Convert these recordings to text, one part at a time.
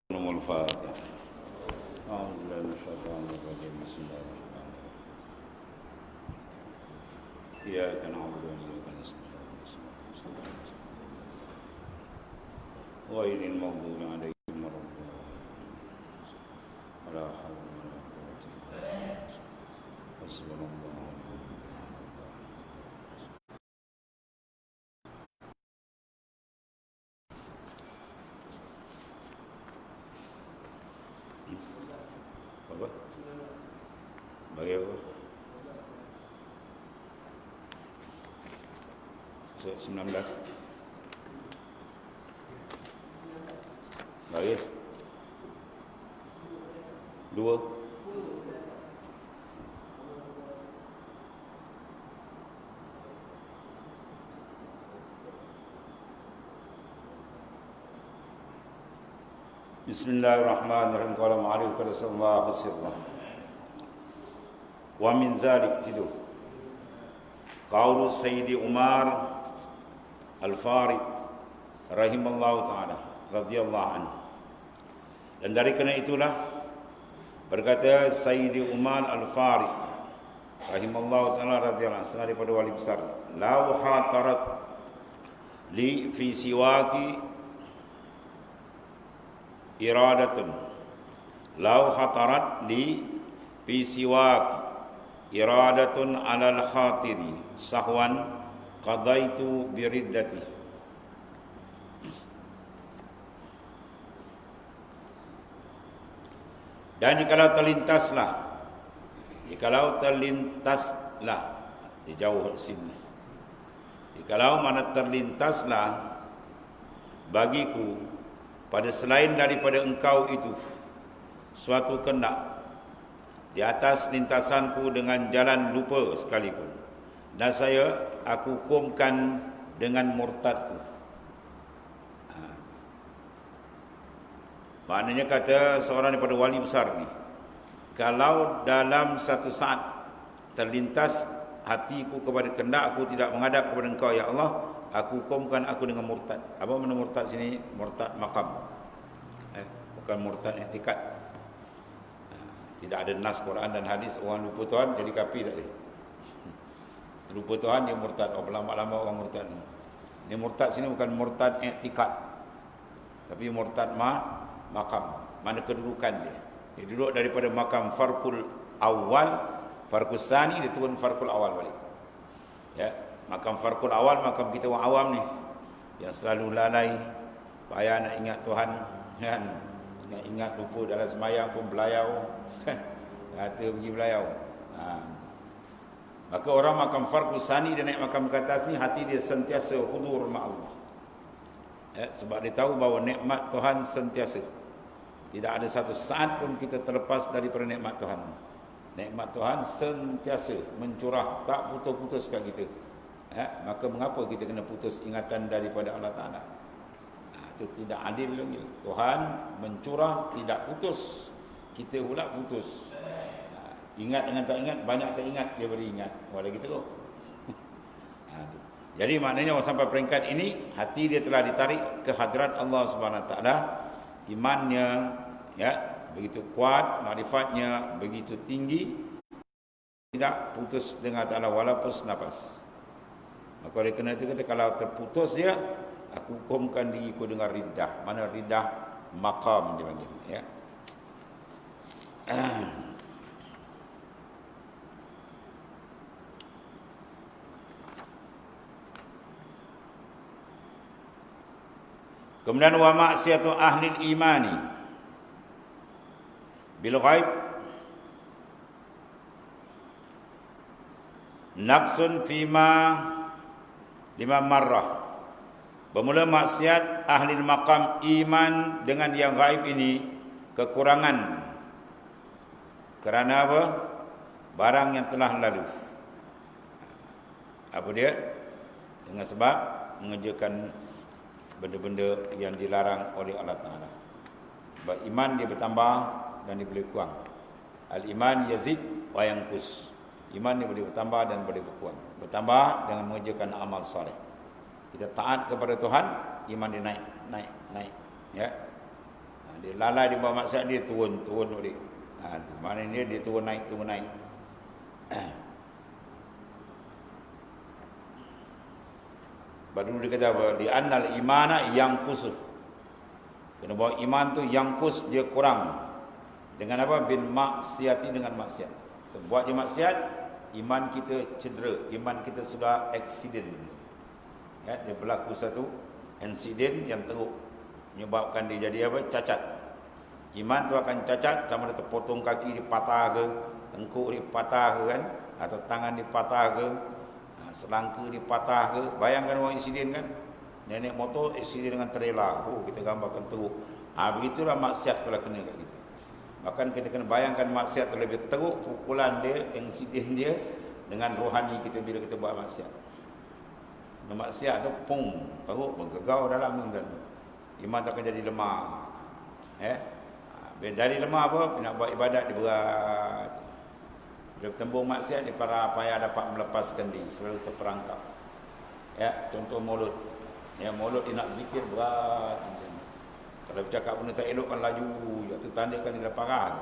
الفاتحة. أعوذ بالله من الشيطان الرجيم. بسم الله الرحمن الرحيم. إياك نعبد وإياك نستعين. غير المغضوب عليهم ولا الضالين. ولا حول ولا قوة إلا بالله. حسبنا الله ونعم الوكيل. Apa? Bagi apa? 19. Baris 2. Bismillahirrahmanirrahim. Qala ma'arif qala sallallahu sirra. Wa min zalik tidur. Qaulu Sayyidi Umar Al-Farid rahimallahu ta'ala radhiyallahu anhu. Dan dari kerana itulah berkata Sayyidi Umar Al-Farid rahimallahu ta'ala radhiyallahu anhu, daripada wali besar, la hatarat li fi siwaki iradatun, lau hatarat li fi siwak iradatun alal khatiri sahwan qadaitu biriddati. Dan jikalau terlintaslah di jauh sini, jikalau mana terlintaslah bagiku pada selain daripada engkau itu suatu kehendak di atas lintasanku dengan jalan lupa sekalipun, dan aku hukumkan dengan murtadku. Maknanya kata seorang daripada wali besar ni, kalau dalam satu saat terlintas hatiku kepada kehendak aku tidak menghadap kepada engkau ya Allah, aku hukumkan aku dengan murtad. Apa makna murtad sini? Murtad maqam. Bukan murtad i'tikad. Tidak ada nas Quran dan hadis orang lupa Tuhan jadi kafir tak boleh. Lupa Tuhan dia murtad. Lama-lama orang murtad ni. Ini murtad sini bukan murtad i'tikad. Tapi murtad maqam. Mana kedudukan dia. Dia duduk daripada maqam farqul awal, farqul sani, dia turun farqul awal balik. Ya. Makam farqul awal, makam kita orang awam ni yang selalu lalai, payah nak ingat Tuhan kan, ingat lupa dalam semayang pun belayau kata pergi belayau. Maka orang makam farqul sani, dia naik makam ke atas ni, hati dia sentiasa hudur ma Allah, sebab dia tahu bahawa nikmat Tuhan sentiasa, tidak ada satu saat pun kita terlepas daripada nikmat Tuhan. Nikmat Tuhan sentiasa mencurah, tak putus-putus kat kita. Maka mengapa kita kena putus ingatan daripada Allah Ta'ala? Itu tidak adil lagi. Tuhan mencurah tidak putus, kita pula putus. Ingat dengan tak ingat, banyak tak ingat dia boleh ingat. Walau kita kok. Jadi maknanya orang sampai peringkat ini, hati dia telah ditarik ke hadrat Allah Subhanahu Wa Ta'ala. Imannya begitu kuat, makrifatnya begitu tinggi, tidak putus dengan Allah Ta'ala walaupun senapas. Maka oleh kerana itu kata, kalau terputus dia, aku hukumkan diriku dengan riddah. Mana riddah? Maqam dia panggil. Ya. Kemudian wa maksiatu ahli imani bil ghaib naqsun fima 5 marrah. Bermula maksiat ahli maqam iman dengan yang gaib ini kekurangan. Kerana apa? Barang yang telah lalu. Apa dia? Dengan sebab mengerjakan benda-benda yang dilarang oleh Allah Ta'ala. Sebab iman dia bertambah dan dia boleh kurang. Al-iman yazid wa yanqus. Iman dia boleh bertambah dan boleh berkurang. Bertambah dengan mengerjakan amal saleh. Kita taat kepada Tuhan, iman dia naik. Ya. Dia lalai di bawah maksiat, dia turun balik. Maknanya dia turun naik. Baru dia kata apa? Di annal imana yang khusus. Kena bawa iman tu yang kus, dia kurang. Dengan apa? Bin maksiati, dengan maksiat. Kita buat je maksiat, iman kita cedera, iman kita sudah accident. Ya, dia berlaku satu insiden yang teruk, menyebabkan dia jadi apa? Cacat. Iman tu akan cacat, sama ada terpotong kaki dipatah ke, tengkuk dipatah ke kan, atau tangan dipatah ke, selangka dipatah ke. Bayangkan orang insiden kan, nenek motor insiden dengan trailer. Kita gambarkan teruk. Begitulah maksiat kalau kena kat kita. Bahkan kita kena bayangkan maksiat terlebih teruk, pukulan dia, insiden dia dengan rohani kita bila kita buat maksiat. Maksiat tu teruk, menggegau dalam tu kan. Iman tak akan jadi lemah. Dari lemah apa? Nak buat ibadat dia berat. Bila bertembung maksiat, dia para payah dapat melepaskan diri, selalu terperangkap. Ya, contoh mulut. Ya, mulut dia nak zikir berat. Kalau bercakap benda tak elok kan laju, itu tandakan dia parah.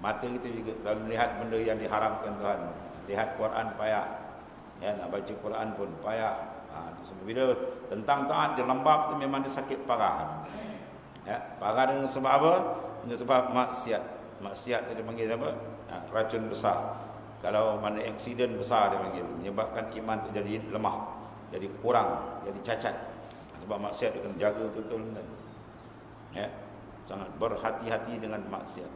Mata kita juga kalau melihat benda yang diharamkan Tuhan, lihat Quran payah. Ya, nak baca Quran pun payah. Sebab bila tentang taat dia lembab tu memang dia sakit parah. Ya, parah dengan sebab apa? Dengan sebab maksiat. Maksiat tu dia panggil apa? Racun besar. Kalau mana aksiden besar dia panggil, menyebabkan iman tu jadi lemah, jadi kurang, jadi cacat. Sebab maksiat tu kena jaga betul-betul kan. Ya, sangat berhati-hati dengan maksiat.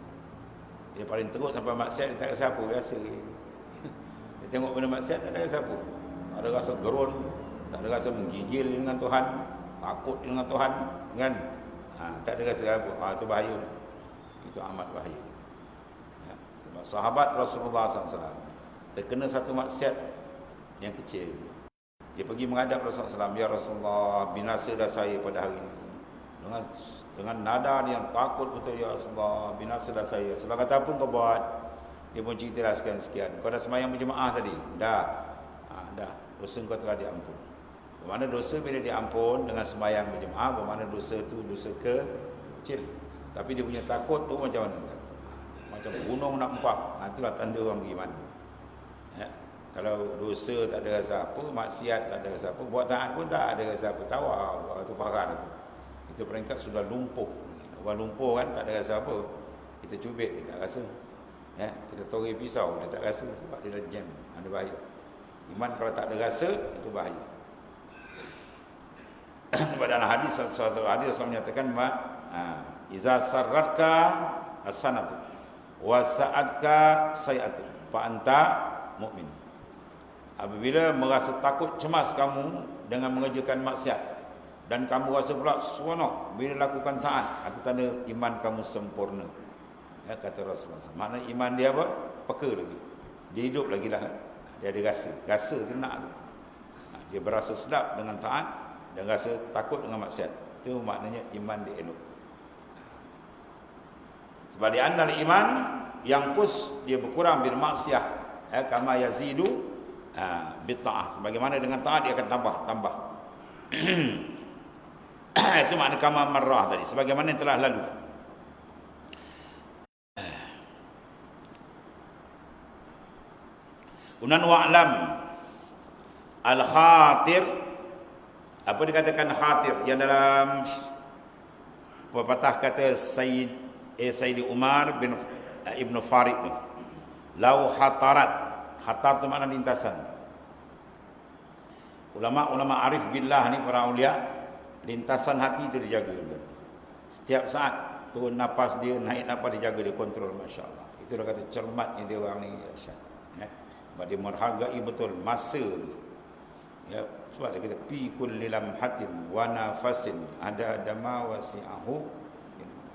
Dia paling teruk sampai maksiat dia tak rasa apa, biasa. Dia tengok benda maksiat tak ada rasa apa. Tak ada rasa gerun, tak ada rasa menggigil dengan Tuhan, takut dengan Tuhan kan. Tak ada rasa apa. Itu bahaya. Itu amat bahaya. Ya, sebab sahabat Rasulullah SAW terkena satu maksiat yang kecil. Dia pergi menghadap Rasulullah SAW, ya Rasulullah, binasa dah saya pada hari ini. Dengan nada yang takut betul, ya Rasulullah, binasa dah saya. Rasulullah kata, apa kau buat? Dia pun cerita dah sekian-sekian. Kau dah sembahyang berjemaah tadi? Dah. Dah. Dosa kau telah diampun. Bermakna dosa bila diampun dengan sembahyang berjemaah, bermakna dosa tu dosa kecil. Tapi dia punya takut tu macam mana? Macam gunung nak empak. Itulah tanda orang beriman. Ya. Kalau dosa tak ada rasa apa, maksiat tak ada rasa apa, buat taat pun tak ada rasa apa, tawar, itu parah tu. Itu peringkat sudah lumpuh. Orang lumpuh kan tak ada rasa apa. Kita cubit dia tak rasa. Ya, kita tori pisau dia tak rasa sebab dia dah jam. Ada bahaya. Iman kalau tak ada rasa itu bahaya. Sebab dalam hadis satu hadis Rasul menyatakan iza sarratka hasanatu wa sa'atka sayi'atu fa anta mukmin. Apabila merasa takut cemas kamu dengan mengerjakan maksiat dan kamu rasa pula seronok bila lakukan taat, itu tanda iman kamu sempurna. Ya, kata Rasulullah. Maknanya iman dia apa? Peka lagi. Dia hidup lagi lah. Dia ada rasa. Rasa tu nak tu. Dia berasa sedap dengan taat dan rasa takut dengan maksiat. Itu maknanya iman dia elok. Sebab di annal iman yang kus dia berkurang bil maksiat. Ya, kama yazidu bitta'ah. Sebagaimana dengan taat dia akan tambah. Itu makna kama marrah tadi, sebagaimana yang telah lalu. Unan wa'lam al-khatir. Apa dikatakan khatir? Yang dalam pepatah kata Sayyid Umar bin Ibn Farid tu, lau hatarat. Hatar tu makna lintasan. Ulama-ulama arif billah ni, para ulia, lintasan hati itu dijaga. Setiap saat turun nafas dia, naik nafas dijaga, dia kontrol, masya-Allah. Itu dah kata cermatnya dia orang ni. Ya. Sebab dia menghargai betul masa tu. Ya, sebab dia kata fi kulli lamhatin wa nafasin ada dama wasi'ahu.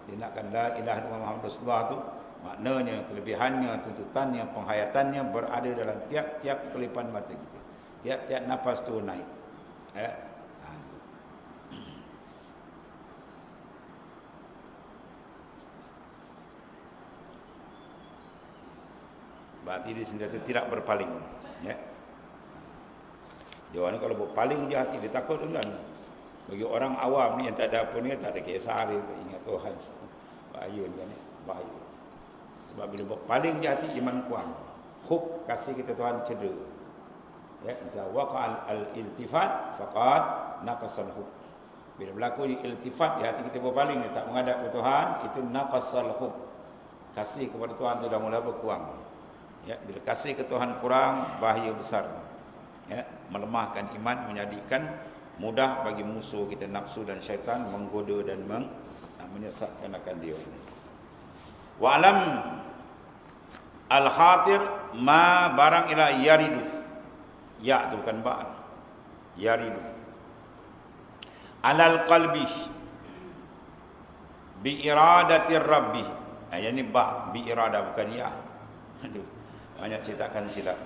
Dia nakkan la ilaha illallah Muhammadur Rasulullah tu, maknanya kelebihannya, tuntutannya, penghayatannya berada dalam tiap-tiap kelipan mata kita. Tiap-tiap nafas tu naik. Ya. Berarti dia sentiasa tidak berpaling. Ya. Dia orang ni kalau berpaling je hati dia takut kan. Bagi orang awam ni yang tak ada apa ni, tak ada kisah dia tak ingat. Tuhan. Bahaya kan ni, bahaya. Sebab bila berpaling di hati iman kurang. Hub kasih kita Tuhan cedera. Ya, iza waqa'al al-iltifat faqad naqasal hub. Bila berlaku di iltifat di hati kita berpaling, dia tak menghadap ke Tuhan, itu naqasal hub. Kasih kepada Tuhan itu dah mula berkurang. Ya, bila kasih ke Tuhan kurang, bahaya besar. Ya, melemahkan iman, menjadikan mudah bagi musuh kita nafsu dan syaitan menggoda dan menyesatkan akan dia. Wa alam al-khatir ma barang ila yaridu. Ya tu bukan ba. Yaridu. Alal qalbi bi iradati rabbi. Yang ni ba bi irada bukan ya. Aduh, banyak cetakan silap.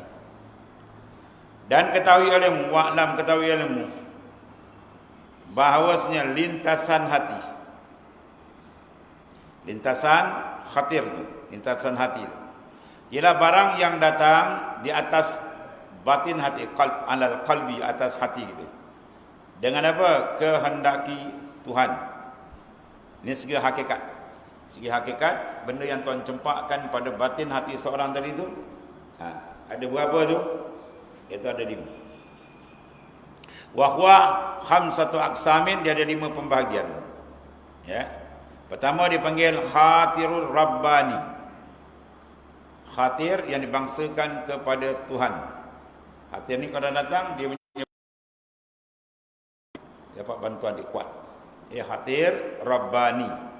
Dan ketahui olehmu, wa'lam ketahui olehmu, bahawasanya lintasan hati, lintasan khatir tu, lintasan hati tu, ialah barang yang datang di atas batin hati, qalb, alal qalbi, atas hati gitu. Dengan apa? Kehendaki Tuhan. Ini segi hakikat. Segi hakikat, benda yang Tuhan cempakkan pada batin hati seorang tadi tu, ada berapa tu? Itu ada 5. Wa huwa khamsatu aqsamin, dia ada 5 pembahagian. Ya. Pertama dipanggil khatirul rabbani. Khatir yang dibangsakan kepada Tuhan. Khatir ni kalau datang dia dapat bantuan dia kuat. Ya, khatir rabbani.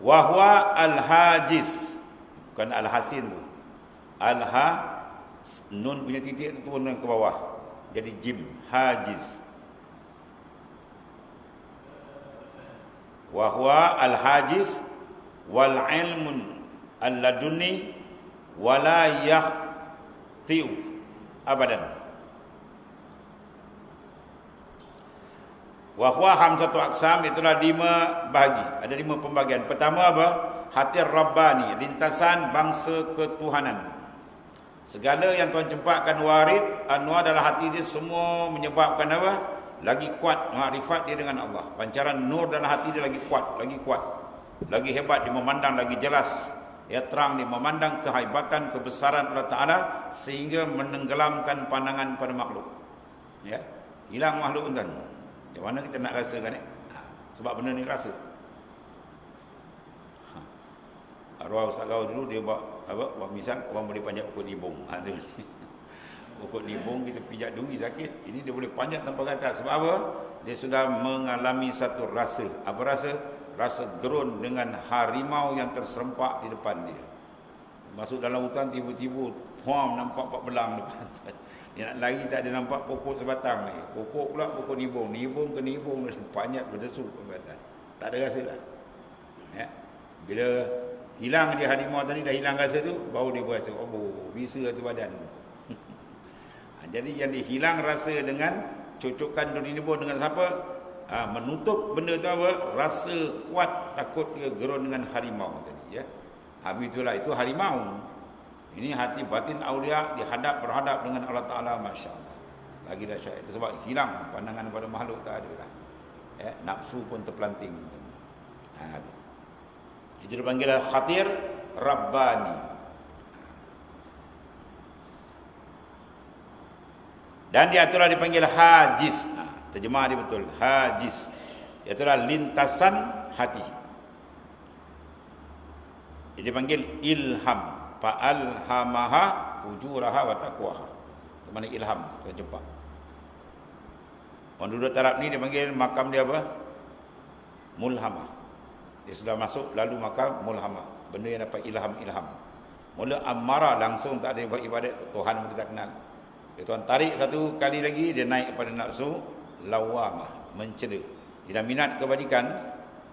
Wahwa al-hajiz, bukan al-hasin tu. Al-ha, nun punya titik tu turun ke bawah, jadi jim, hajiz. Wahwa al-hajiz wal ilmun al-laduni wala yakhtiu abadan. Wa huwa khamsatu aqsam, itulah 5 bahagi, ada 5 pembagian. Pertama apa? Hati rabbani, lintasan bangsa ketuhanan. Segala yang Tuhan cempakkan warid anwar dalam hati dia semua menyebabkan apa? Lagi kuat makrifat dia dengan Allah. Pancaran nur dalam hati dia lagi kuat, lagi kuat. Lagi hebat dia memandang, lagi jelas. Ya, terang dia memandang kehebatan, kebesaran Allah Taala sehingga menenggelamkan pandangan pada makhluk. Ya. Hilang makhluk tuan. Macam mana kita nak rasakan sebab benda ni rasa. Arwah Ustaz Gau dulu dia buat apa? Buat misal orang boleh panjat pokok nibung. Tu. Pokok nibung kita pijak duri sakit. Ini dia boleh panjat tanpa kata. Sebab apa? Dia sudah mengalami satu rasa. Apa rasa? Rasa gerun dengan harimau yang terserempak di depan dia. Masuk dalam hutan tiba-tiba puam nampak 4 belang depan. Dia nak lari tak ada nampak pokok sebatang ni. Pokok pula pokok nibung. Nibung ke nibung panjat berdesu ke batas. Tak ada rasa dah. Ya. Bila hilang dia harimau tadi, dah hilang rasa tu, baru dia berasa, oh bisa tu badan. Jadi yang dihilang rasa dengan cucukkan duri nibung dengan siapa? Menutup benda tu apa? Rasa kuat takut dia gerun dengan harimau tadi. Ya. Habis itulah itu harimau. Ini hati batin aulia berhadap dengan Allah Ta'ala, Masya Allah. Lagi dahsyat. Itu sebab hilang pandangan pada makhluk tak ada dah. Ya, nafsu pun terpelanting. Itu dipanggil khatir rabbani. Dan diaturlah dipanggil hajiz. Terjemah dia betul. Hajiz. Itulah lintasan hati. Dia dipanggil ilham. Fa'alhamaha fujuraha wa taqwaha. Itu mana ilham, kita jumpa. Orang duduk Arab ni dia panggil makam dia apa? Mulhamah. Dia sudah masuk lalu makam mulhamah. Benda yang dapat ilham. Mula amarah langsung tak ada buat ibadat, Tuhan pun kita kenal. Dia Tuhan tarik satu kali lagi, dia naik kepada nafsu lawamah, mencela. Dia dah minat kebajikan,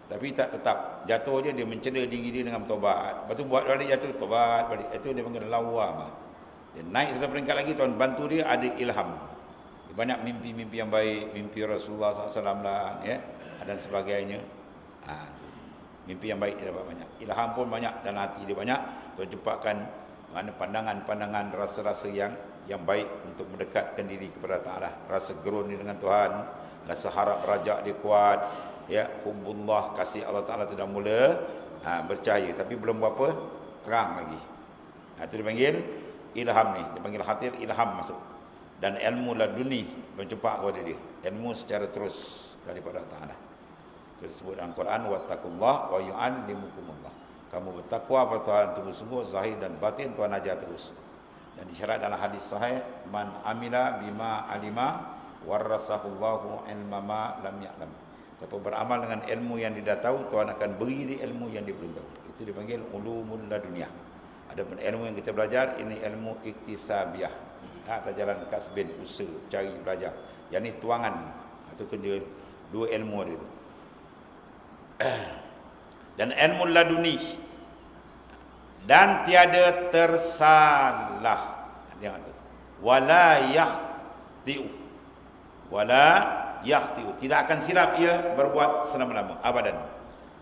tapi tak tetap. Jatuh je dia mencela diri dia dengan taubat. Lepas tu buat balik jatuh, taubat balik. Itu dia panggil lawamah. Dia naik satu peringkat lagi, Tuhan bantu dia ada ilham. Dia banyak mimpi-mimpi yang baik, mimpi Rasulullah SAW lah, ya, dan sebagainya. Mimpi yang baik dia dapat banyak. Ilham pun banyak, dan hati dia banyak. Tuhan cempakkan Mana pandangan-pandangan rasa-rasa yang baik untuk mendekatkan diri kepada Ta'ala. Rasa gerun dengan Tuhan, rasa harap rajak dia kuat, ya, hubbullah, kasih Allah Ta'ala tu dah mula bercahaya, tapi belum berapa terang lagi. Itu dipanggil ilham ni, dipanggil khatir, ilham masuk. Dan ilmu laduni mencumpak kepada dia, ilmu secara terus daripada Ta'ala. Itu disebut dalam Quran, wattaqullah wa yu'allimukumullah. Kamu bertakwa pada Tuhan sungguh-sungguh, zahir dan batin Tuhan ajar terus. Dan disyarat dalam hadis sahih, man amila bima alima warasahullahu ilma ma lam ya'lam. Siapa beramal dengan ilmu yang dia dah tahu, Tuhan akan beri dia ilmu yang dia belum tahu. Itu dipanggil ulumul laduniyah. Adapun ilmu yang kita belajar, ini ilmu iktisabiah, atas jalan kasbin, usaha, cari belajar. Yang ni tuangan atau kerja dua ilmu dia tu. Dan ilmu laduni, dan tiada tersalah. Dia kata wala yakhtiu, wala yakhtiu, tidak akan silap ia berbuat selama-lama, abadan.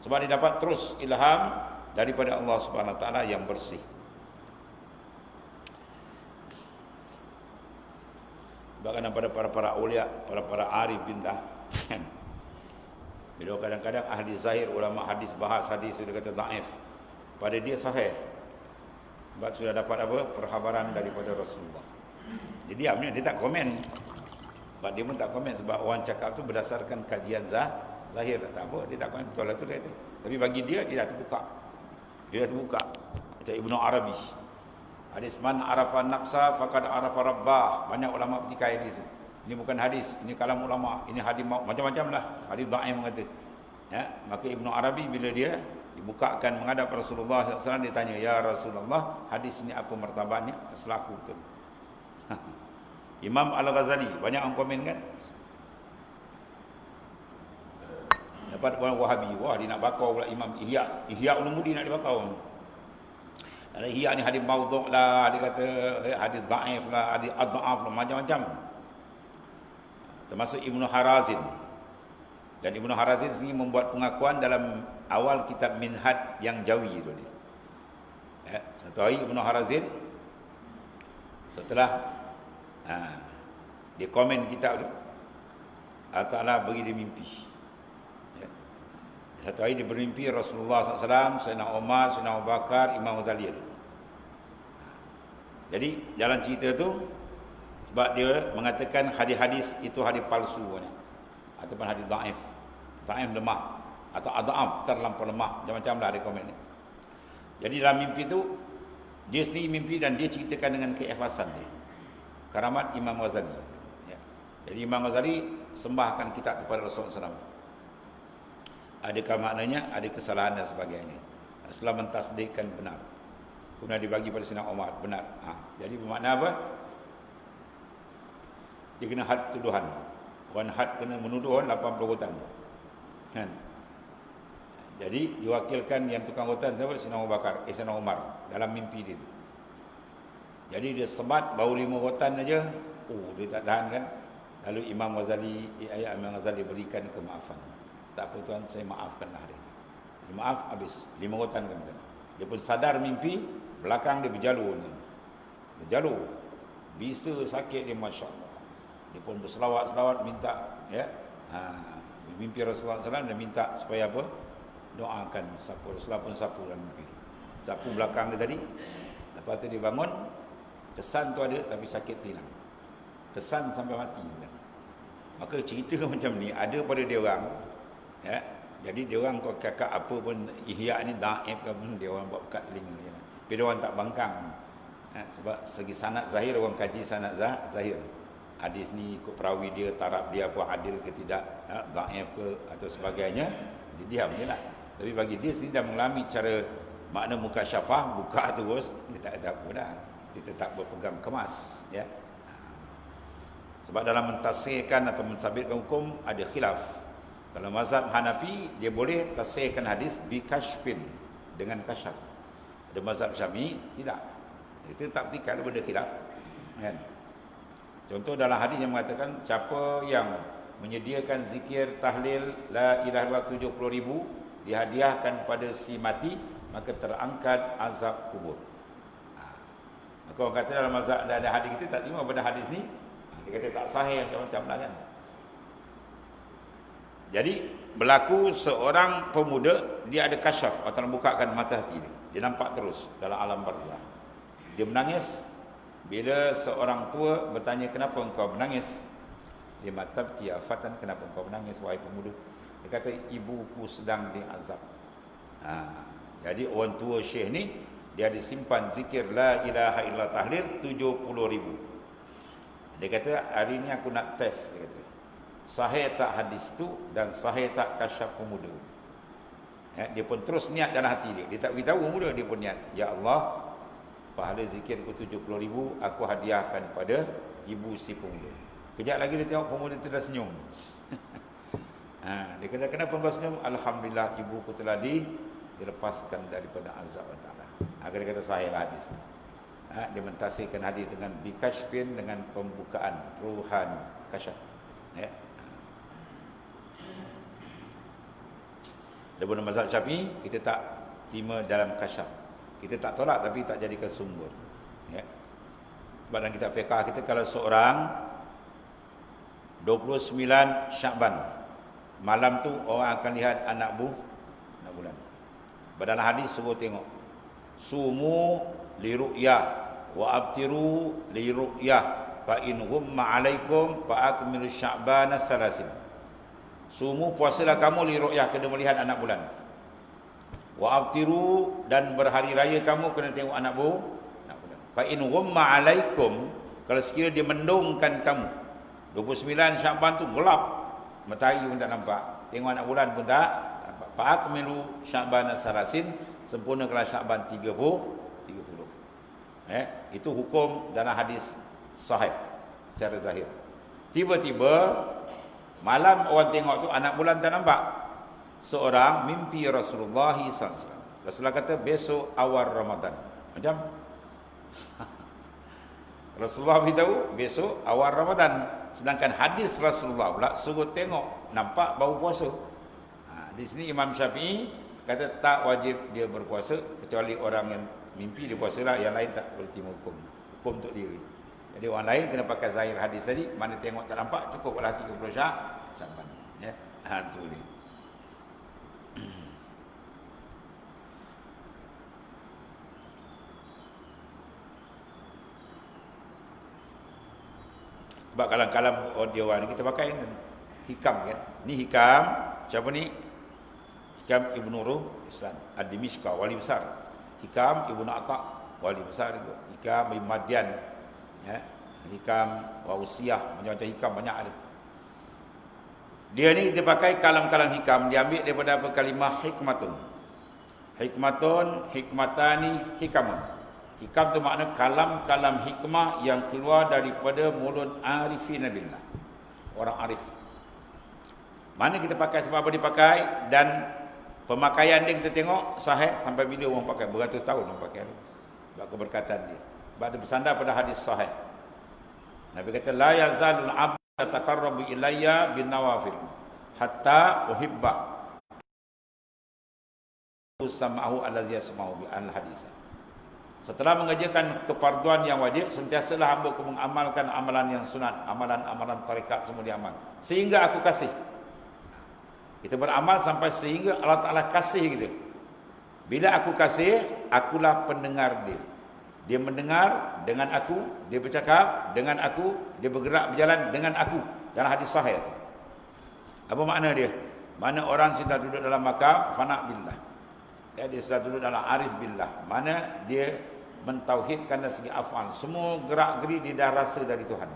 Sebab dia dapat terus ilham daripada Allah Subhanahu Wa Taala yang bersih. Bahkan pada para aulia, para arif billah, bila kadang-kadang ahli zahir, ulama hadis bahas hadis, sudah kata dhaif, pada dia sahih. Sebab sudah dapat apa? Perkhabaran daripada Rasulullah. Dia diamnya, dia tak komen. Sebab dia pun tak komen, sebab orang cakap tu berdasarkan kajian zahir, tak apa, dia tak komen betul lah tu dia tu. Tapi bagi dia, dia dah terbuka. Dia dah terbuka. Macam Ibnu Arabi. Hadis man arafa nafsa faqad arafa rabbah. Banyak ulama petikai hadis tu. Ini bukan hadis, ini kalam ulama, ini hadis macam-macam lah. Hadis dhaif mengata. Ya, maka Ibnu Arabi bila dia dibukakan menghadap Rasulullah SAW, dia tanya, ya Rasulullah, hadis ini apa martabatnya? Selaku betul. Imam Al-Ghazali, banyak orang komen kan? Dapat orang Wahabi, wah dia nak bakau pula Imam Ihya Ulumuddin nak dibakau. Ada Ihya ni hadis maudhu' lah, dia kata hadis dhaif lah, hadis adhaf lah, macam-macam. Termasuk Ibnu Harazin. Dan Ibnu Harazin sendiri membuat pengakuan dalam awal kitab Minhaj yang Jawi itu dia. Ya, satu hari Ibnu Harazin setelah dia komen kitab tu, Allah Ta'ala bagi dia mimpi. Ya. Satu hari dia bermimpi Rasulullah SAW, Sayyidina Umar, Sayyidina Abu Bakar, Imam Ghazali ada. Jadi jalan cerita tu, sebab dia mengatakan hadis-hadis itu hadis palsu ataupun hadis dhaif, dhaif lemah, atau adhaf terlampau lemah, macam-macam lah ada komen ni. Jadi dalam mimpi tu, dia sendiri mimpi dan dia ceritakan dengan keikhlasan dia, karamat Imam Ghazali. Ya. Jadi Imam Ghazali sembahkan kitab kepada Rasulullah SAW. Adakah maknanya? Ada kesalahan dan sebagainya. Setelah mentasdikkan benar, kemudian dibagi pada Sayyidina Umar, benar. Jadi bermakna apa? Dia kena had tuduhan. One had kena menuduh 80 rotan. Kan? Jadi diwakilkan yang tukang rotan siapa? Sayyidina Abu Bakar, Sayyidina Umar dalam mimpi dia tu. Jadi dia semat baru 5 rotan aja. Dia tak tahan kan? Lalu Imam Ghazali berikan kemaafan. Tak apa tuan, saya maafkanlah dia. Dia maaf, habis 5 rotan kan. Dia pun sadar mimpi, belakang dia berjalur ni. Berjalur. Bisa sakit dia, masya-Allah. Dia pun berselawat-selawat minta, ya. Mimpi Rasulullah SAW dan minta supaya apa? Doakan sapu. Rasulullah pun sapu dalam mimpi. Sapu belakang dia tadi. Lepas tu dia bangun, kesan tu ada tapi sakit tu hilang. Kesan sampai mati. Maka cerita macam ni ada pada dia orang, ya. Jadi dia orang kau kakak apa pun ihya ni dhaif ke pun dia orang buat pekat telinga je. Tapi dia orang tak bangkang. Sebab segi sanad zahir, orang kaji sanad zahir. Hadis ni ikut perawi dia, taraf dia apa adil ke tidak, dhaif ke atau sebagainya, dia diam je lah. Tapi bagi dia sendiri dah mengalami cara makna muka syafah, buka terus, dia tak ada apa dah. Dia tetap berpegang kemas, ya. Sebab dalam mentasihkan atau mensabitkan hukum ada khilaf. Kalau mazhab Hanafi, dia boleh tasihkan hadis bi kashfin, dengan kasyaf. Ada mazhab Syafi'i tidak. Itu tak petikan benda khilaf, kan? Contoh dalam hadis yang mengatakan siapa yang menyediakan zikir tahlil la ilaha illallah 70,000 dihadiahkan pada si mati, maka terangkat azab kubur. Maka orang kata dalam mazhab ada hadis kita tak terima pada hadis ni. Dia kata tak sahih macam-macam lah kan. Jadi berlaku seorang pemuda, dia ada kasyaf atau membukakan mata hati dia. Dia nampak terus dalam alam barzah. Dia menangis. Bila seorang tua bertanya, kenapa engkau menangis? Dia matab kiafatan, kenapa engkau menangis wahai pemuda? Dia kata, ibuku sedang diazab. Jadi orang tua Syekh ni, dia disimpan zikir la ilaha illa tahlil 70,000. Dia kata, hari ni aku nak test, dia kata, sahih tak hadis tu dan sahih tak kasyaf pemuda. Dia pun terus niat dalam hati dia. Dia tak beritahu pemuda, dia pun niat, ya Allah, pahala zikirku 70,000 aku hadiahkan pada ibu si pemuda. Kejap lagi dia tengok pemuda tu dah senyum. Dia kata, kenapa kau senyum? Alhamdulillah, ibuku telah dilepaskan daripada azab Allah Ta'ala. Dia kata sahih hadis ni. Dia mentasihkan hadis dengan bikashfin, dengan pembukaan ruhani, kasyaf. Daripada mazhab Syafi'i, kita tak terima dalam kasyaf. Kita tak tolak tapi tak jadikan sumber. Sebab dalam kitab fiqh kita, kalau seorang 29 Syakban malam tu orang akan lihat anak bulan. Dalam hadis suruh tengok, sumu li ru'yah wa abtiru li ru'yah fa in humma alaikum fa akmilu sya'bana 30. Sumu, puasalah kamu li ru'yah, kena melihat anak bulan. Wa abtiru, dan berhari raya kamu kena tengok anak bulan. Fa in humma alaikum, kalau sekiranya dia mendungkan kamu 29 Syakban tu gelap, matahari pun tak nampak, tengok anak bulan pun tak nampak. Fa akmilu sya'bana 30, sempurnakanlah Syakban 30. Itu hukum dalam hadis sahih secara zahir. Tiba-tiba malam orang tengok tu anak bulan tak nampak, seorang mimpi Rasulullah SAW. Rasulullah kata besok awal Ramadan. Macam Rasulullah beritahu besok awal Ramadan, sedangkan hadis Rasulullah pula suruh tengok nampak baru puasa. Di sini Imam Syafi'i kata tak wajib dia berpuasa, kecuali orang yang mimpi dia puasalah, yang lain tak boleh terima hukum untuk diri. Jadi orang lain kena pakai zahir hadis tadi, mana tengok tak nampak cukuplah 30 Syakban. Tu dia. Sebab kalam-kalam audio ni kita pakai kan, hikam kan. Ni hikam siapa ni? Hikam Ibnu Ruh Islam Ad-Dimishqa, wali besar. Hikam Ibnu Atta, wali besar itu. Hikam Ibn Madian, hikam Wausiyah, macam-macam hikam banyak ada. Dia ni dia pakai kalam-kalam hikam, dia ambil daripada apa, kalimah hikmatun. Hikmatun, hikmatani, hikamun. Hikam tu makna kalam-kalam hikmah yang keluar daripada mulut arifin billah, orang arif. Mana kita pakai, sebab apa dipakai, dan pemakaian dia kita tengok sahih sampai bila orang pakai, beratus tahun orang pakai. Sebab keberkatan dia. Sebab dia bersandar pada hadis sahih. Nabi kata la yazalul abdu yataqarrabu ilayya bin nawafil hatta uhibba sam'ahu allazi yasma'u bi al hadis. Setelah mengerjakan kefarduan yang wajib, sentiasalah hamba aku mengamalkan amalan yang sunat, amalan-amalan tarekat semua diamal, sehingga aku kasih. Kita beramal sampai sehingga Allah Ta'ala kasih kita. Bila aku kasih, akulah pendengar dia. Dia mendengar dengan aku, dia bercakap dengan aku, dia bergerak berjalan dengan aku. Dalam hadis sahih. Apa makna dia? Mana orang sudah duduk dalam makam fana billah. Dia sudah duduk dalam arif billah. Mana dia mentauhidkan dari segi afal. Semua gerak-geri dia dah rasa dari Tuhan.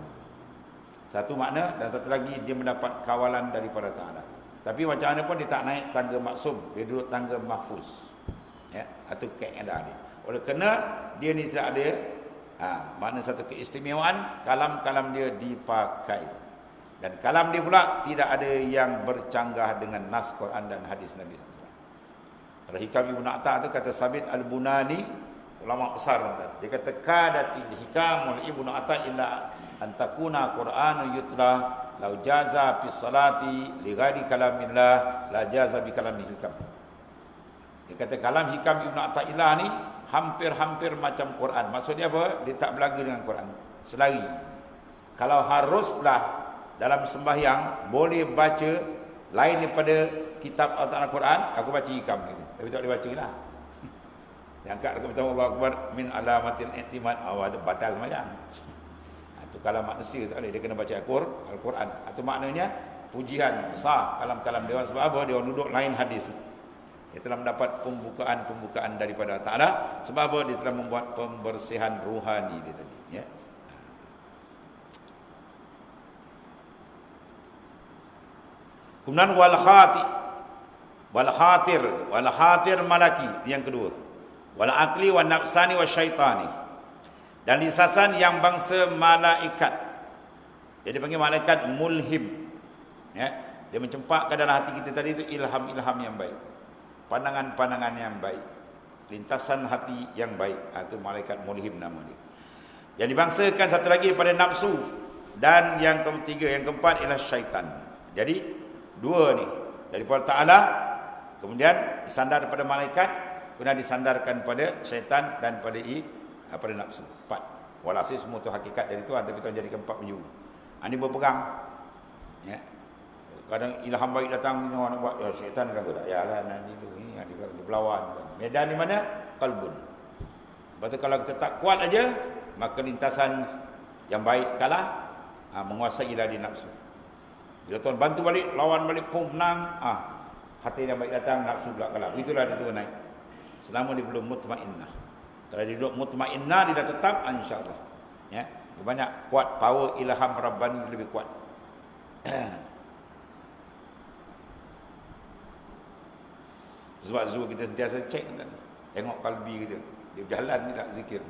Satu makna, dan satu lagi dia mendapat kawalan daripada Ta'ala. Tapi macam mana pun dia tak naik tangga maksum, dia duduk tangga mahfuz. Atau kaedah dia. Oleh kerana dia ni tak ada makna satu keistimewaan, kalam-kalam dia dipakai. Dan kalam dia pula tidak ada yang bercanggah dengan nas Quran dan hadis Nabi SAW. Kalau hikam Ibnu Atta tu kata Sabit Al-Bunani, ulama besar dia kata kadatil hikamul Ibnu Atta illa antakuna Qur'anu yutla lau jaza fi salati li ghairi kalamillah la jaza bi kalamil hikam. Dia kata kalam hikam Ibnu Athaillah ni hampir-hampir macam Quran. Maksudnya apa? Dia tak belaga dengan Quran. Selari. Kalau haruslah dalam sembahyang boleh baca lain daripada kitab Al-Quran, aku baca ikam gitu. Tapi tak boleh baca lah. Yang angkat aku beritahu Allah Akbar min alamatil i'timad, awal batal sembahyang. Itu kalau manusia tak boleh, dia kena baca Al-Quran. Itu maknanya pujian besar kalam-kalam dewan. Sebab apa? Dia duduk lain hadis. Dia telah mendapat pembukaan daripada Allah Ta'ala. Sebab apa? Dia telah membuat pembersihan ruhani dia tadi. Ya. Kemudian wal khatir malaki, yang kedua. Wal akli wan nafsani wasyaitani. Dan lisasan yang bangsa malaikat. Jadi panggil malaikat mulhim. Ya, dia mencempakkan dalam hati kita tadi itu ilham-ilham yang baik. Pandangan-pandangan yang baik. Lintasan hati yang baik. Itu malaikat mulhim nama dia. Yang dibangsakan satu lagi pada nafsu. Dan yang ketiga, yang keempat ialah syaitan. Jadi dua ni daripada Ta'ala, kemudian disandar pada malaikat, kemudian disandarkan pada syaitan dan pada nafsu. Empat. Walhasil semua tu hakikat dari Tuhan, tapi Tuhan jadikan empat penjuru. Ini berpegang. Ya. Kadang ilham baik datang, ni orang nak buat, ya syaitan kan tak payahlah nanti tu ni di berlawan. Medan di mana? Qalbun. Sebab tu kalau kita tak kuat aja, maka lintasan yang baik kalah, menguasai lah di nafsu. Bila Tuhan bantu balik, lawan balik, pun menang, hati yang baik datang, nafsu pula kalah. Itulah dia tu naik. Selama dia belum mutmainnah. Kalau dia duduk mutmainnah, dia dah tetap, insya-Allah. Ya, dia banyak kuat, power ilham Rabbani lebih kuat. Sebab kita sentiasa cek kan. Tengok kalbi kita. Dia berjalan tidak zikir.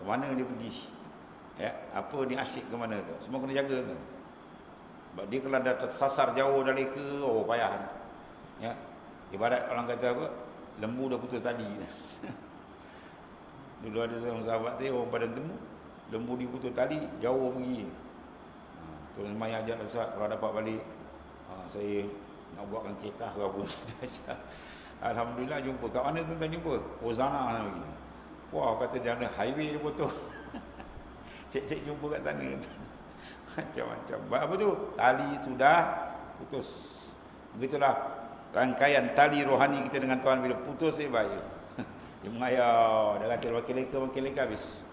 Ke mana dia pergi? Ya, apa dia asyik ke mana tu? Semua kena jaga tu. Sebab dia kalau dah tersasar jauh dari ke, payah. Ya. Ibarat orang kata apa? Lembu dah putus tali. Dulu ada seorang sahabat tu, orang pada temu, lembu diputus tali, jauh pergi. Tuan mai ajak Ustaz, kalau dapat balik, saya nak buatkan kekah ke apa. Alhamdulillah jumpa. Kat mana tuan jumpa? Ozana lagi. Wah, kata dia ada highway dia potong. Cek-cek jumpa kat sana. Macam-macam. Apa tu? Tali sudah putus. Begitulah rangkaian tali rohani kita dengan Tuhan. Bila putus, bahaya. Dia mengayau. Dia kata makin leka habis.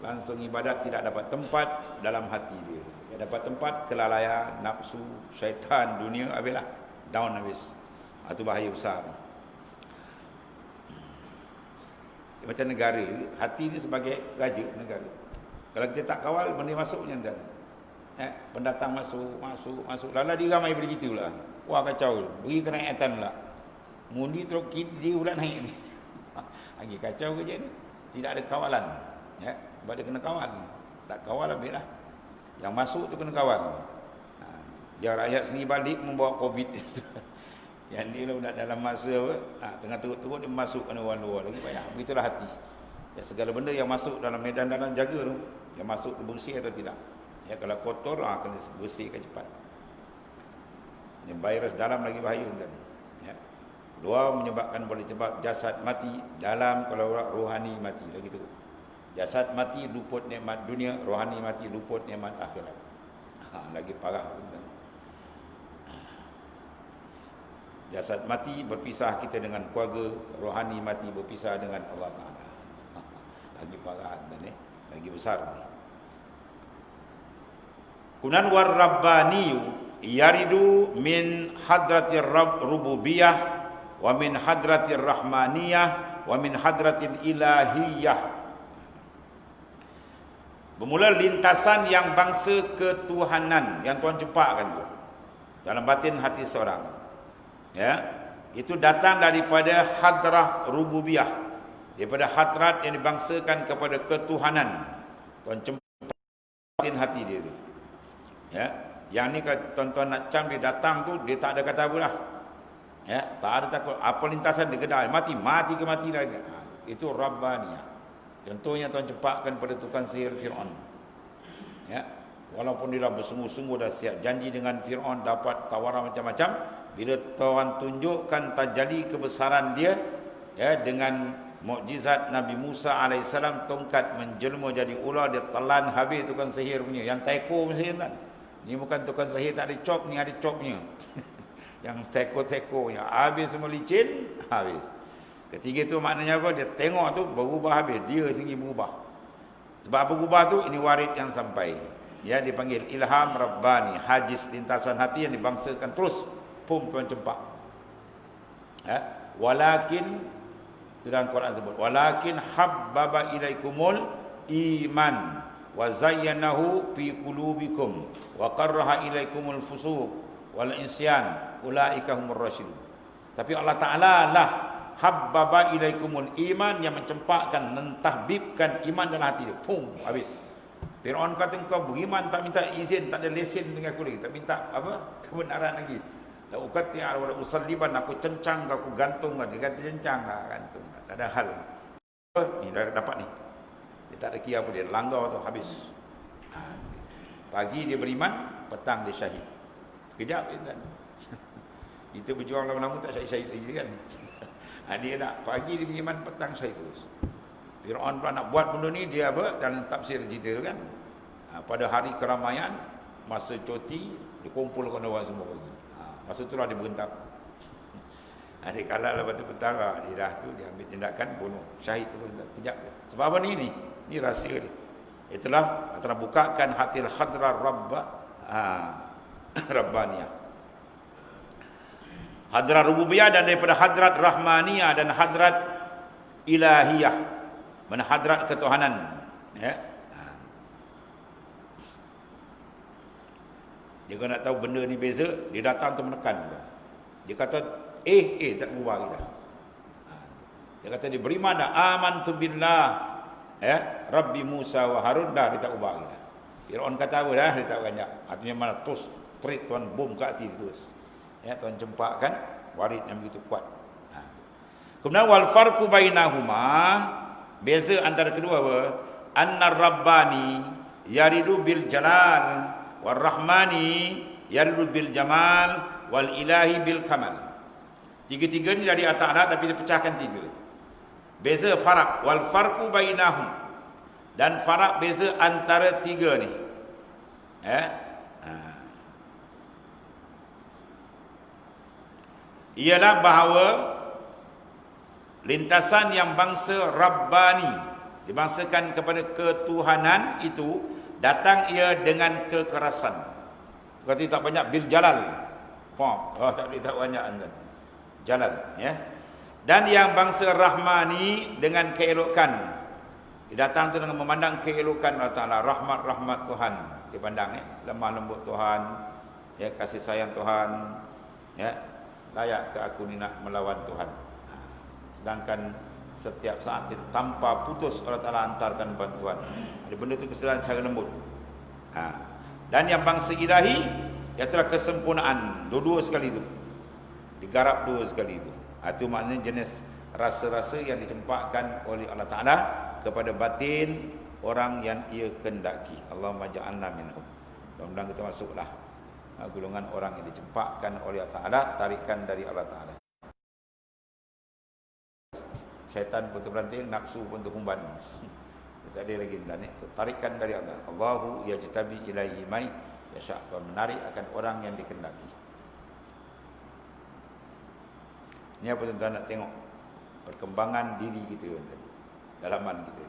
Langsung ibadat tidak dapat tempat dalam hati dia. Dia dapat tempat kelalaian, nafsu, syaitan, dunia, habislah. Down habis. Itu bahaya besar. Macam negara, hati ni sebagai raja negara. Kalau kita tak kawal, benda masuk macam tu. Pendatang masuk. Lala dia ramai beli kita pula. Wah, kacau. Beri kenaikan pula. Mundi terus dia pula naik. Lagi kacau kerja ni. Tidak ada kawalan. Ya, sebab dia kena kawal. Tak kawal habislah. Yang masuk tu kena kawal. Dia rakyat sendiri balik membawa COVID. Yang ni lah dalam masa tengah teruk-teruk dia masuk kena orang luar lagi banyak. Begitulah hati. Ya, segala benda yang masuk dalam medan dalam jaga tu, yang masuk tu bersih atau tidak. Ya, kalau kotor kena bersihkan cepat. Yang virus dalam lagi bahaya kan. Ya. Luar menyebabkan boleh sebab jasad mati, dalam kalau rohani mati lagi tu. Jasad mati luput nikmat dunia, rohani mati luput nikmat akhirat. Lagi parah kan. Jasad mati berpisah kita dengan keluarga, rohani mati berpisah dengan Allah Ta'ala. Lagi parah dan lagi besar ni. Kunan war rabbani yaridu min hadratir rabb rububiyah wa min hadratir rahmaniyah wa min hadratil ilahiyah. Bermula lintasan yang bangsa ketuhanan yang Tuhan ciptakan tu dalam batin hati seorang. Ya, itu datang daripada hadrah rububiyah, daripada hadrat yang dibangsakan kepada ketuhanan. Tuan cempatin hati dia tu. Ya, yang ni kalau tuan-tuan nak cam dia datang tu, dia tak ada kata apa lah. Ya, tak ada takut apa lintasan dia kedai mati ke mati lagi. Itu rabbaniyah. Contohnya Tuhan cempakkan pada tukang sihir Fir'aun. Ya, walaupun dia dah bersungguh-sungguh dah siap janji dengan Fir'aun dapat tawaran macam-macam, bila Tuhan tunjukkan tajalli kebesaran dia, ya, dengan mukjizat Nabi Musa alaihissalam, tongkat menjelma jadi ular, dia telan habis tukang sihir punya. Yang teko sihir kan. Ni bukan tukang sihir tak ada cop, ni ada copnya. Yang teko-teko yang habis semua licin, habis. Ketiga tu maknanya apa? Dia tengok tu berubah habis, dia sendiri berubah. Sebab apa berubah tu? Ini warid yang sampai. Ya, dipanggil ilham rabbani, hajis lintasan hati yang dibangsakan terus. Pum tuan cempak. Ya, walakin dalam Quran sebut walakin habbaba ilaikumul iman wa zayyanahu fi qulubikum wa qarraha ilaikumul fusuq wal isyan ulaika humur rasyidun. Tapi Allah Taala lah habbaba ilaikumul iman, yang mencempakkan, mentahbibkan iman dalam hati dia. Pum, habis. Firaun kata engkau beriman tak minta izin, tak ada lesen dengan aku lagi, tak minta apa? Kebenaran lagi. La ukati ala usalliban, aku cencang, aku gantung. Dia kata cencang lah, gantung. Tak ada hal. Ni dah dapat ni. Dia tak ada kira apa, dia langgar tu habis. Pagi dia beriman, petang dia syahid. Sekejap kan. Kita berjuang lama-lama tak syahid-syahid lagi kan. Dia nak pagi dia beriman, petang syahid terus. Firaun pula nak buat benda ni, dia apa? Dalam tafsir cerita tu kan. Pada hari keramaian, masa cuti, dia kumpulkan orang semua pergi. Masa itulah dia berhentak. Dia kalah lepas tu petang, dia dah tu, dia ambil tindakan bunuh. Syahid tu berhentak sekejap. Sebab apa ni? Ni rahsia dia. Itulah telah bukakan hatil hadrar Rabbaniyah. Hadrat rububiyah, dan daripada hadrat rahmaniyah dan hadrat ilahiyah. Mana hadrat ketuhanan, ya. Dia kalau nak tahu benda ni beza, dia datang tu menekan. Dia kata tak berubah lagi dah. Dia kata dia beriman dah, amantu billah, ya, Rabbi Musa wa Harun, dah dia tak ubah lagi dah. Firaun kata apa dah, dia tak banyak. Artinya mana terus straight tuan bom kat hati dia terus. Ya, tuan cempakkan warid yang begitu kuat. Kemudian wal farqu bainahuma, beza antara kedua apa? Annar rabbani yaridu bil jalal, war rahmani yaridu bil jamal, wal ilahi bil kamal. Tiga-tiga ni dari Allah, tapi dipecahkan tiga. Beza farak, wal farqu bainahum, dan farak beza antara tiga ni. Ialah bahawa lintasan yang bangsa Rabbani, dibangsakan kepada ketuhanan itu, datang ia dengan kekerasan. Kata tak banyak bil jalal. Tak banyak anda. Jalal, ya. Dan yang bangsa Rahmani dengan keelokan. Dia datang tu dengan memandang keelokan Allah Taala, rahmat Tuhan dipandang, ya. Lemah lembut Tuhan, ya, kasih sayang Tuhan, ya. Layak ke aku ni nak melawan Tuhan. Sedangkan setiap saat tanpa putus Allah Ta'ala hantarkan bantuan. Ada benda tu kesalahan secara lembut. Dan yang bangsa ilahi, ialah kesempurnaan. Dua-dua sekali tu. Digarap dua sekali tu. Itu maknanya jenis rasa-rasa yang dicempakkan oleh Allah Ta'ala kepada batin orang yang ia kendaki. Allahumma ja'alna minhum. Mudah-mudahan kita masuklah golongan orang yang dicempakkan oleh Allah Ta'ala, tarikan dari Allah Ta'ala. Syaitan pun terpelanting, nafsu pun terhumban. Tak ada lagi dan tarikan dari Allah. Allahu yajtabi ilaihi may yasha', menarik akan orang yang dikehendaki. Ini apa tuan-tuan nak tengok perkembangan diri kita, dalaman kita,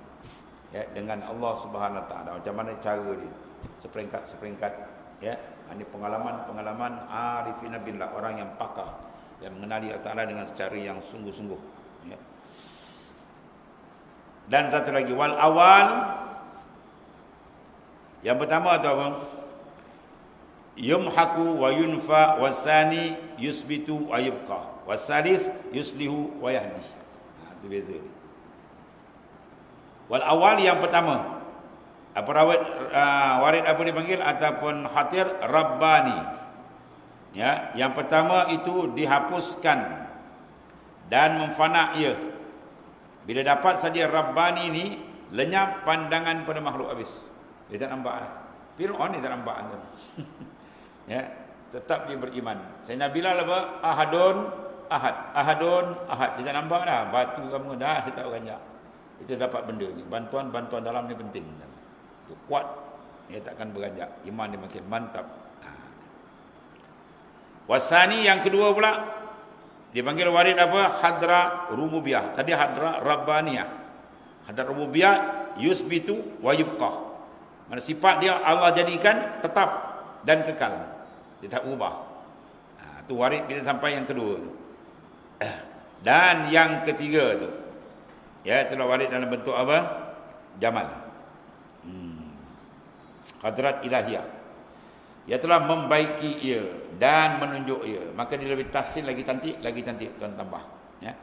ya, dengan Allah Subhanahu Wa Taala. Macam mana cara dia, seperingkat, ya. Ini pengalaman arifina billah, orang yang pakar, yang mengenali Allah Ta'ala dengan secara yang sungguh-sungguh, ya. Dan satu lagi, wal awal, yang pertama atau apa? Yumhaku wa yunfa, wasani yusbitu wa yibqa, wasalis yuslihu wa yahdi. Itu beza ni. Wal awal yang pertama, apa warid apa dipanggil ataupun khatir Rabbani, ya. Yang pertama itu dihapuskan dan memfana ia. Bila dapat saja Rabbani ni, lenyap pandangan pada makhluk habis. Dia tak nampak dah. Firaun ni tak nampak. Ya, tetap dia beriman. Sayyidina Bilal apa? Ahadun ahad. Ahadun ahad. Dia tak nampak dah. Batu kamu dah, dia tak beranjak. Itu dapat benda ni. Bantuan dalam ni penting. Itu kuat. Dia takkan beranjak. Iman dia makin mantap. Wasani yang kedua pula. Dia panggil warid apa? Hadra rububiyah. Tadi hadra rabbaniyah. Hadra rububiyah yusbitu wa yubqah. Mana sifat dia Allah jadikan tetap dan kekal. Dia tak ubah. Itu warid bila sampai yang kedua tu. Dan yang ketiga tu, ya, itulah warid dalam bentuk apa? Jamal. Hadrat ilahiyah. Ia telah membaiki ia dan menunjuk ia. Maka dia lebih tahsin, lagi cantik Tuan tambah. Ya.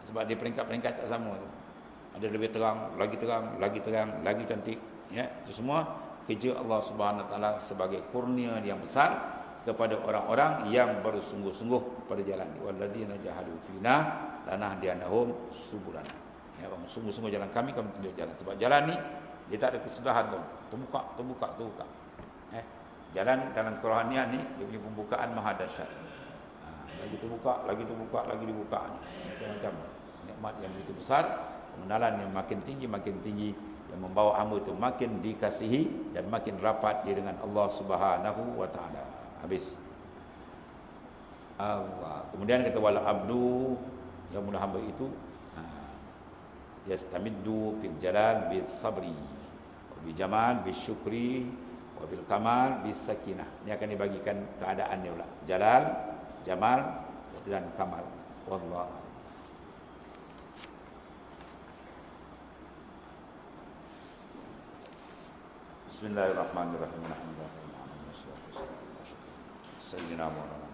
Sebab dia peringkat-peringkat tak sama tu. Ada lebih terang, lagi cantik. Ya, itu semua kerja Allah Subhanahu Wa Taala sebagai kurnia yang besar kepada orang-orang yang bersungguh-sungguh pada jalan. Wallazina jahadu fina lanahdiyanahum subulana. Ya, sungguh-sungguh jalan kami tunjuk jalan. Sebab jalan ni dia tak ada kesudahan tu. Terbuka. Jalan dalam kerohanian ni dia punya pembukaan maha dahsyat. Lagi terbuka, lagi dibuka. Macam nikmat yang begitu besar, pengenalan yang makin tinggi yang membawa hamba itu makin dikasihi dan makin rapat dia dengan Allah Subhanahu Wa Taala. Habis. Kemudian kata wal abdu, yang mula hamba itu yastamiddu fil jalal bis sabri wa bil jamal bis syukri wa bil kamal bis sakinah. Ini akan dibagikan keadaan dia pula. Jalal, jamal dan kamal. Wallahu. Bismillahirrahmanirrahim. Sayyidina Muhammad